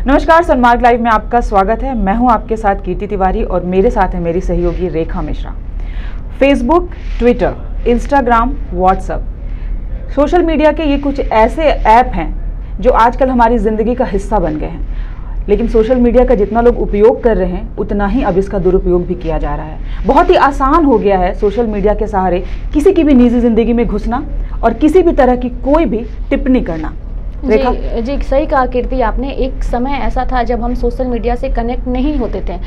नमस्कार, सन्मार्ग लाइव में आपका स्वागत है। मैं हूं आपके साथ कीर्ति तिवारी और मेरे साथ है मेरी सहयोगी Rekha Mishra. Facebook, Twitter, Instagram, WhatsApp, social media के ये कुछ ऐसे ऐप हैं जो आजकल हमारी ज़िंदगी का हिस्सा बन गए हैं। लेकिन सोशल मीडिया का जितना लोग उपयोग कर रहे हैं उतना ही अब इसका दुरुपयोग भी किया जा रहा है। बहुत ही आसान हो गया है सोशल मीडिया के सहारे किसी की भी निजी ज़िंदगी में घुसना और किसी भी तरह की कोई भी टिप्पणी करना। जी, सही कहा कीर्ति आपने। एक समय ऐसा था जब हम सोशल मीडिया से कनेक्ट नहीं होते थे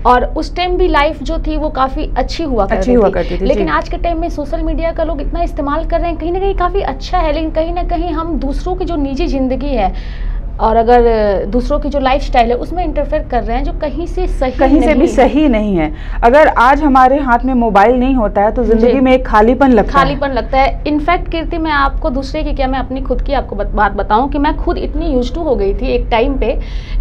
और उस टाइम भी लाइफ जो थी वो काफ़ी अच्छी हुआ करती थी। लेकिन आज के टाइम में सोशल मीडिया का लोग इतना इस्तेमाल कर रहे हैं, कहीं ना कहीं काफ़ी अच्छा है, लेकिन कहीं ना कहीं हम दूसरों की जो निजी ज़िंदगी है और अगर दूसरों की जो लाइफस्टाइल है उसमें इंटरफेयर कर रहे हैं जो कहीं से भी सही नहीं है। अगर आज हमारे हाथ में मोबाइल नहीं होता है तो जिंदगी में एक खालीपन लगता है। इनफैक्ट कीर्ति, मैं आपको दूसरे की क्या, मैं अपनी खुद की आपको बात बताऊं कि मैं खुद इतनी यूज्ड टू हो गई थी एक टाइम पे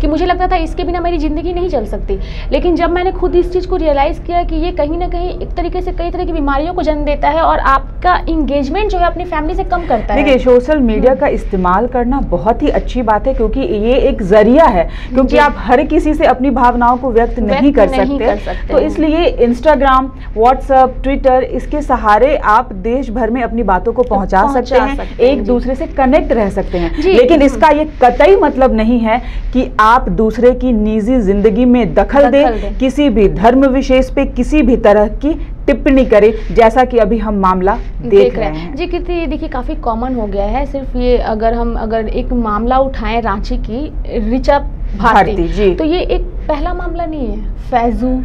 कि मुझे लगता था इसके बिना मेरी ज़िंदगी नहीं चल सकती। लेकिन जब मैंने खुद इस चीज़ को रियलाइज़ किया कि ये कहीं ना कहीं एक तरीके से कई तरह की बीमारियों को जन्म देता है और आपका इंगेजमेंट जो है अपनी फैमिली से कम करता है। देखिए, सोशल मीडिया का इस्तेमाल करना बहुत ही अच्छी बात है क्योंकि ये एक जरिया है, क्योंकि आप हर किसी से अपनी भावनाओं को व्यक्त नहीं कर सकते। तो इसलिए इंस्टाग्राम, व्हाट्सएप, ट्विटर, इसके सहारे आप देश भर में अपनी बातों को पहुंचा सकते हैं, एक दूसरे से कनेक्ट रह सकते हैं। लेकिन इसका ये कतई मतलब नहीं है कि आप दूसरे की निजी जिंदगी में दखल दें, किसी भी धर्म विशेष पे किसी भी तरह की टिप्पणी करे, जैसा कि अभी हम मामला देख रहे हैं। जी कीर्ति, ये देखिए काफ़ी कॉमन हो गया है। सिर्फ ये अगर एक मामला उठाएं रांची की ऋचा भारती जी, तो ये एक पहला मामला नहीं है। फैजू,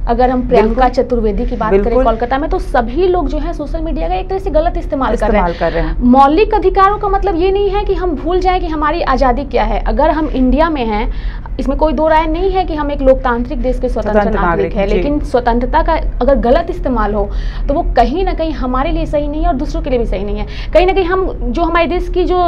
अगर हम प्रियंका चतुर्वेदी की बात करें कोलकाता में, तो सभी लोग जो है सोशल मीडिया का एक तरह से गलत इस्तेमाल कर रहे हैं। मौलिक अधिकारों का मतलब ये नहीं है कि हम भूल जाएं कि हमारी आज़ादी क्या है। अगर हम इंडिया में हैं, इसमें कोई दो राय नहीं है कि हम एक लोकतांत्रिक देश के स्वतंत्र नागरिक है, लेकिन स्वतंत्रता का अगर गलत इस्तेमाल हो तो वो कहीं ना कहीं हमारे लिए सही नहीं है और दूसरों के लिए भी सही नहीं है। कहीं ना कहीं हम जो हमारे देश की जो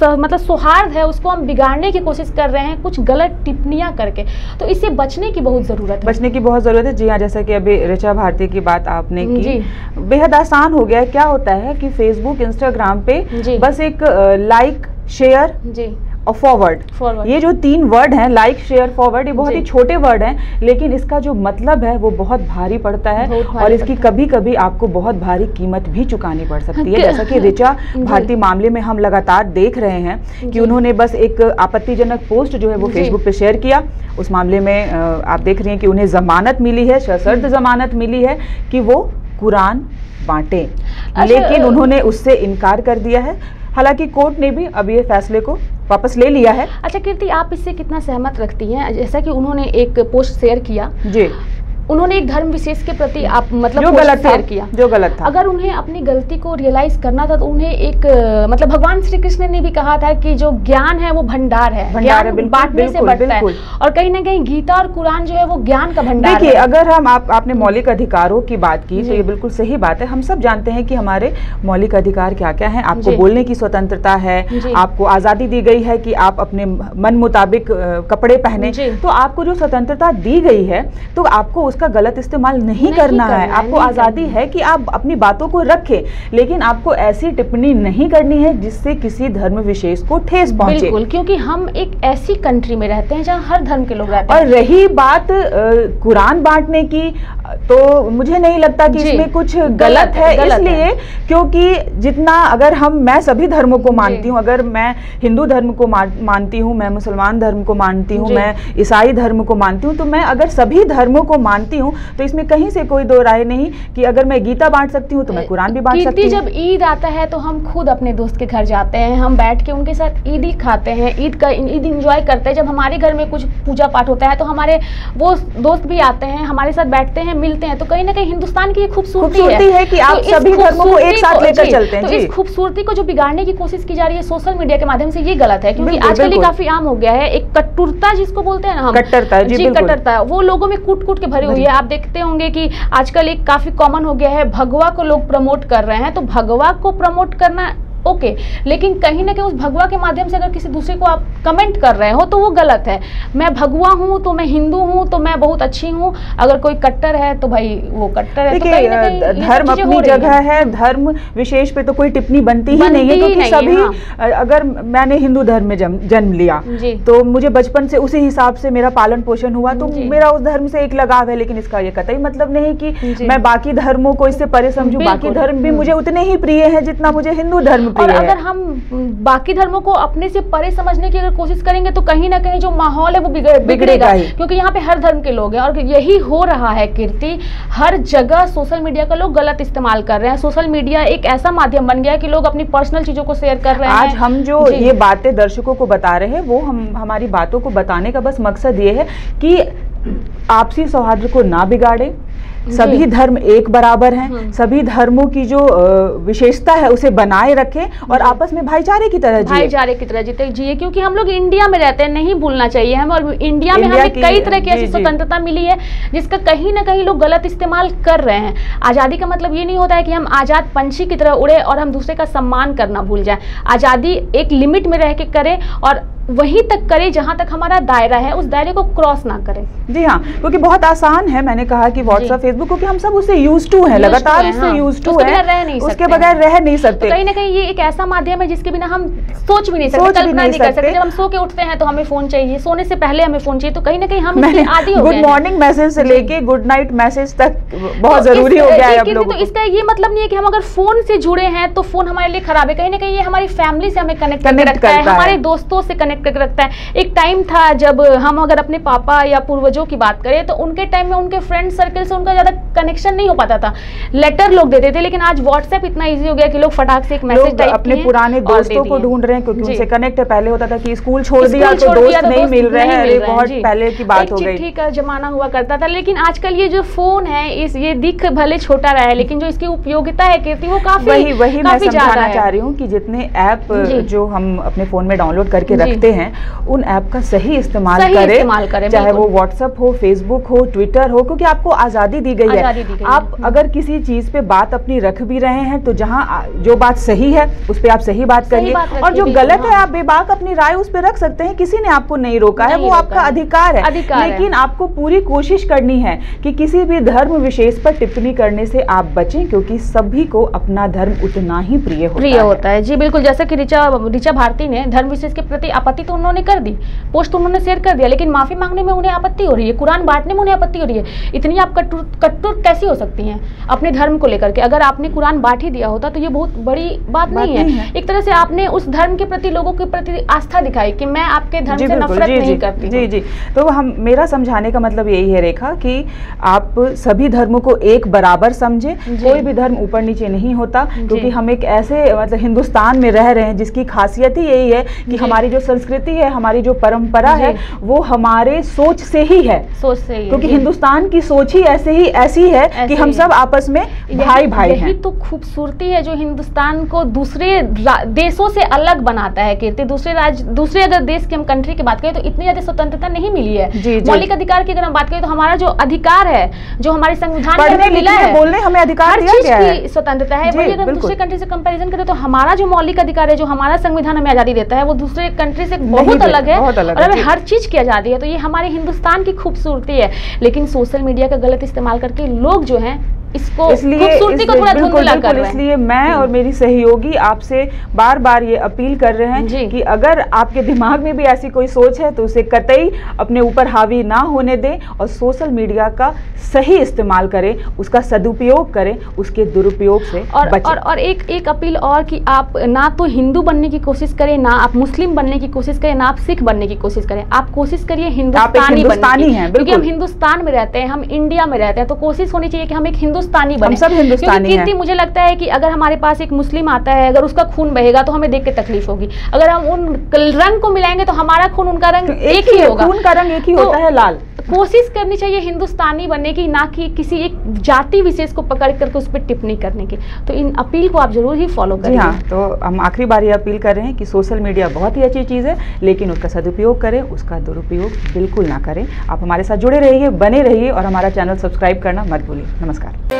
मतलब सौहार्द है उसको हम बिगाड़ने की कोशिश कर रहे हैं कुछ गलत टिप्पणियां करके। तो इससे बचने की बहुत ज़रूरत है। जी हाँ, जैसे कि अभी ऋचा भारती की बात आपने की, बेहद आसान हो गया है। क्या होता है कि फेसबुक, इंस्टाग्राम पे बस एक लाइक, शेयर और फॉरवर्ड, ये जो 3 वर्ड हैं, लाइक, शेयर, फॉरवर्ड, ये बहुत ही छोटे वर्ड हैं, लेकिन इसका जो मतलब है वो बहुत भारी पड़ता है और इसकी कभी कभी आपको बहुत भारी कीमत भी चुकानी पड़ सकती है। जैसा कि ऋचा भारती मामले में हम लगातार देख रहे हैं कि उन्होंने बस एक आपत्तिजनक पोस्ट जो है वो फेसबुक पे शेयर किया। उस मामले में आप देख रहे हैं कि उन्हें जमानत मिली है, सशर्त जमानत मिली है कि वो कुरान बांटे, लेकिन उन्होंने उससे इनकार कर दिया है। हालांकि कोर्ट ने भी अब ये फैसले को वापस ले लिया है। अच्छा कीर्ति, आप इससे कितना सहमत रखती हैं? जैसा कि उन्होंने एक पोस्ट शेयर किया जी, उन्होंने एक धर्म विशेष के प्रति आप मतलब जो गलत था, अगर उन्हें अपनी गलती को रियलाइज करना था तो उन्हें एक मतलब भगवान श्री कृष्ण ने भी कहा था कि जो ज्ञान है वो भंडार है, बांटने से बढ़ता है। और कहीं ना कहीं गीता और कुरान जो है वो ज्ञान का भंडार है। देखिए, अगर हम आपने मौलिक अधिकारों की बात की तो ये बिल्कुल सही बात है। हम सब जानते हैं कि हमारे मौलिक अधिकार क्या क्या है। आपको बोलने की स्वतंत्रता है, आपको आजादी दी गई है कि आप अपने मन मुताबिक कपड़े पहने। तो आपको जो स्वतंत्रता दी गई है तो आपको उसका गलत इस्तेमाल नहीं करना है। आपको आजादी है कि आप अपनी बातों को रखें, लेकिन आपको ऐसी टिप्पणी नहीं करनी है जिससे किसी धर्म विशेष को ठेस पहुंचे। बिल्कुल, क्योंकि हम एक ऐसी कंट्री में रहते हैं जहां हर धर्म के लोग रहते हैं। और रही बात कुरान बांटने की, तो मुझे नहीं लगता कि इसमें कुछ गलत है। इसलिए क्योंकि जितना अगर मैं सभी धर्मों को मानती हूँ, अगर मैं हिंदू धर्म को मानती हूँ, मैं मुसलमान धर्म को मानती हूँ, मैं ईसाई धर्म को मानती हूँ, तो मैं अगर सभी धर्मों को मानती हूँ तो इसमें कहीं से कोई दो राय नहीं कि अगर मैं गीता बांट सकती हूँ तो मैं कुरान भी बांट सकती हूँ। जब ईद आता है तो हम खुद अपने दोस्त के घर जाते हैं, हम बैठ के उनके साथ ईद ही खाते हैं, ईद एंजॉय करते हैं। जब हमारे घर में कुछ पूजा पाठ होता है तो हमारे वो दोस्त भी आते हैं, हमारे साथ बैठते हैं, मिलते हैं। तो कहीं ना कहीं हिंदुस्तान की ये खूबसूरती है कि आप सभी धर्मों को एक साथ लेकर चलते हैं। तो इस खूबसूरती को जो बिगाड़ने की कोशिश की जा रही है सोशल मीडिया के माध्यम से, ये गलत है। क्योंकि आजकल ये काफी आम हो गया है, एक कट्टुरता जिसको बोलते हैं ना हम, कट्टरता, वो लोगों में कूट कूट के भरी हुई है। आप देखते होंगे कि आजकल एक काफी कॉमन हो गया है, भगवा को लोग प्रमोट कर रहे हैं। तो भगवा को प्रमोट करना ओके, लेकिन कहीं ना कहीं उस भगवा के माध्यम से अगर किसी दूसरे को आप कमेंट कर रहे हो तो वो गलत है। मैं भगवा हूँ तो मैं हिंदू हूँ तो मैं बहुत अच्छी हूँ, अगर कोई कट्टर है तो भाई वो कट्टर है। तो धर्म अपनी जगह है, धर्म विशेष पे तो कोई टिप्पणी बनती ही नहीं है, क्योंकि सभी अगर मैंने हिंदू धर्म में जन्म लिया तो मुझे बचपन से उसी हिसाब से मेरा पालन पोषण हुआ, तो मेरा उस धर्म से एक लगाव है। लेकिन इसका ये कतई मतलब नहीं कि मैं बाकी धर्मों को इससे परे समझूं। बाकी धर्म भी मुझे उतने ही प्रिय है जितना मुझे हिंदू धर्म प्रिय है। और अगर हम बाकी धर्मों को अपने से परे समझने की अगर कोशिश करेंगे तो कहीं ना कहीं जो माहौल है वो बिगड़ेगा ही, क्योंकि यहाँ पे हर धर्म के लोग हैं। और यही हो रहा है कीर्ति, हर जगह सोशल मीडिया का लोग गलत इस्तेमाल कर रहे हैं। सोशल मीडिया एक ऐसा माध्यम बन गया है कि लोग अपनी पर्सनल चीजों को शेयर कर रहे हैं। आज हम जो ये बातें दर्शकों को बता रहे हैं वो हमारी बातों को बताने का बस मकसद ये है कि आपसी सौहार्द को ना बिगाड़े, सभी धर्म एक बराबर हैं, सभी धर्मों की जो विशेषता है उसे बनाए रखें और आपस में भाईचारे की तरह जिए, क्योंकि हम लोग इंडिया में रहते हैं, नहीं भूलना चाहिए हम। और इंडिया में हमें कई तरह की ऐसी स्वतंत्रता मिली है जिसका कहीं ना कहीं लोग गलत इस्तेमाल कर रहे हैं। आज़ादी का मतलब ये नहीं होता है कि हम आज़ाद पंछी की तरह उड़े और हम दूसरे का सम्मान करना भूल जाए। आज़ादी एक लिमिट में रह के करें और वहीं तक करें जहां तक हमारा दायरा है, उस दायरे को क्रॉस ना करें। जी हाँ, क्योंकि बहुत आसान है, मैंने कहा कि व्हाट्सएप फेसबुक, क्योंकि हम सब उससे यूज टू हैं, लगातार उससे यूज टू है, उसके बगैर रह नहीं सकते। कहीं ना कहीं ये एक ऐसा माध्यम है जिसके बिना हम सोच भी नहीं सकते, कल्पना नहीं कर सकते। जब हम सो के उठते हैं तो हमें फोन चाहिए, सोने से पहले हमें फोन चाहिए, तो कहीं ना कहीं हम इसके आदी हो गए हैं। गुड मॉर्निंग मैसेज से लेके गुड नाइट मैसेज तक बहुत जरूरी हो गया है अब लोगों को। तो इसका ये मतलब नहीं है कि हम अगर फोन से जुड़े हैं तो फोन हमारे लिए खराब है। कहीं ना कहीं ये हमारी फैमिली से हमें कनेक्ट करके रखता है, हमारे दोस्तों से कनेक्ट करके रखता है। एक टाइम था जब हम अगर अपने पापा या पूर्वजों की बात करें तो उनके टाइम में उनके फ्रेंड सर्कल से उनका ज्यादा कनेक्शन नहीं हो पाता था, लेटर लोग देते थे। लेकिन आज व्हाट्सएप इतना इजी हो गया कि लोग फटाक से एक मैसेज टाइप अपने पुराने दोस्तों को ढूंढ रहे हैं, क्योंकि उनसे कनेक्ट है। पहले होता था कि स्कूल छोड़ दिया तो दोस्त नहीं मिल रहे हैं, अरे बहुत पहले की बात हो गई, चिट्ठी का जमाना हुआ करता था। लेकिन आजकल ये जो फोन है, ये दिख भले छोटा रहा है लेकिन जो इसकी उपयोगिता है कीर्ति वो काफी वही मैं समझाना चाह रही हूँ कि जितने ऐप जो हम अपने फोन में डाउनलोड करके रखते हैं उन ऐप का सही इस्तेमाल करें, चाहे वो व्हाट्सएप हो, फेसबुक हो, ट्विटर हो, क्योंकि आपको आजादी दी गई है। आप अगर किसी चीज पे बात अपनी रख भी रहे हैं तो जहां जो बात सही है उस पे आप सही बात करिए, और जो गलत है आप बेबाक अपनी राय उस पे रख सकते हैं, किसी ने आपको नहीं रोका है, वो आपका अधिकार है। लेकिन आपको पूरी कोशिश करनी है कि किसी भी धर्म विशेष पर टिप्पणी करने से आप बचें, क्योंकि सभी को अपना धर्म उतना ही प्रिय होता है। जी बिल्कुल, जैसे कि ऋचा भारती ने धर्म विशेष के प्रति आपत्ति तो उन्होंने कर दी, पोस्ट उन्होंने शेयर कर दिया, लेकिन माफी मांगने में उन्हें आपत्ति हो रही है, कुरान बांटने में उन्हें आपत्ति हो रही है। इतनी आप कट्टर कैसी हो सकती हैं अपने धर्म को लेकर के? अगर आपने कुरान बांट ही दिया होता तो ये बहुत बड़ी बात नहीं है। एक तरह से आपने उस धर्म के प्रति, लोगों के प्रति आस्था दिखाई कि मैं आपके धर्म से नफरत नहीं करती। जी, तो मेरा समझाने का मतलब यही है रेखा कि आप सभी धर्मों को एक बराबर समझे, कोई भी धर्म ऊपर नीचे नहीं होता, क्योंकि हम एक ऐसे मतलब हिंदुस्तान में रह रहे हैं जिसकी खासियत ही यही है कि हमारी जो संस्कृति है, हमारी जो परंपरा है वो हमारे सोच से ही है, क्योंकि हिंदुस्तान की सोच ही ऐसी है कि हम सब आपस में भाई हैं। यही तो खूबसूरती है जो हिंदुस्तान को दूसरे देशों से अलग बनाता है कीर्ति। दूसरे अगर देश की हम कंट्री की बात करें तो इतनी ज्यादा स्वतंत्रता नहीं मिली है। मौलिक अधिकार की अगर हम बात करें तो हमारा जो अधिकार है, जो हमारे संविधान में मिला है, बोलने हमें अधिकार दिया गया है, स्वतंत्रता है। वही अगर दूसरे कंट्री से कंपैरिजन करें तो हमारा जो मौलिक अधिकार है, जो हमारा संविधान हमें आजादी देता है, वो दूसरे कंट्री से बहुत अलग है और हमें हर चीज की आजादी है। तो ये हमारे हिंदुस्तान की खूबसूरती है। लेकिन सोशल मीडिया का गलत इस्तेमाल करके लोग जो हैं इसको खूबसूरती को थोड़ा धुंधला कर रहे हैं। इसलिए मैं और मेरी सहयोगी आपसे बार बार ये अपील कर रहे हैं कि अगर आपके दिमाग में भी ऐसी कोई सोच है तो उसे कतई अपने ऊपर हावी ना होने दें और सोशल मीडिया का सही इस्तेमाल करें, उसका सदुपयोग करें, उसके दुरुपयोग से बचें। और एक अपील और कि आप ना तो हिंदू बनने की कोशिश करें, ना आप मुस्लिम बनने की कोशिश करें, ना आप सिख बनने की कोशिश करें। आप कोशिश करिए हिंदुस्तानी बनने की, क्योंकि हम हिंदुस्तान में रहते हैं, हम इंडिया में रहते हैं, तो कोशिश होनी चाहिए कि हम एक हिंदुस्तानी बने। हम सब हिंदुस्तानी हैं। मुझे लगता है कि अगर हमारे पास एक मुस्लिम आता है, अगर उसका खून बहेगा तो हमें देख के तकलीफ होगी। अगर हम उन रंग को मिलाएंगे तो हमारा खून उनका रंग एक ही होगा, खून का रंग एक ही होता है, लाल। कोशिश करनी चाहिए हिंदुस्तानी बनने की, ना कि किसी एक जाति विशेष को पकड़ करके उस पर टिप्पणी करने की। तो इन अपील को आप जरूर ही फॉलो करें। हाँ, तो हम आखिरी बार ये अपील कर रहे हैं कि सोशल मीडिया बहुत ही अच्छी चीज़ है, लेकिन उसका सदुपयोग करें, उसका दुरुपयोग बिल्कुल ना करें। आप हमारे साथ जुड़े रहिए, बने रहिए और हमारा चैनल सब्सक्राइब करना मत भूलिए। नमस्कार।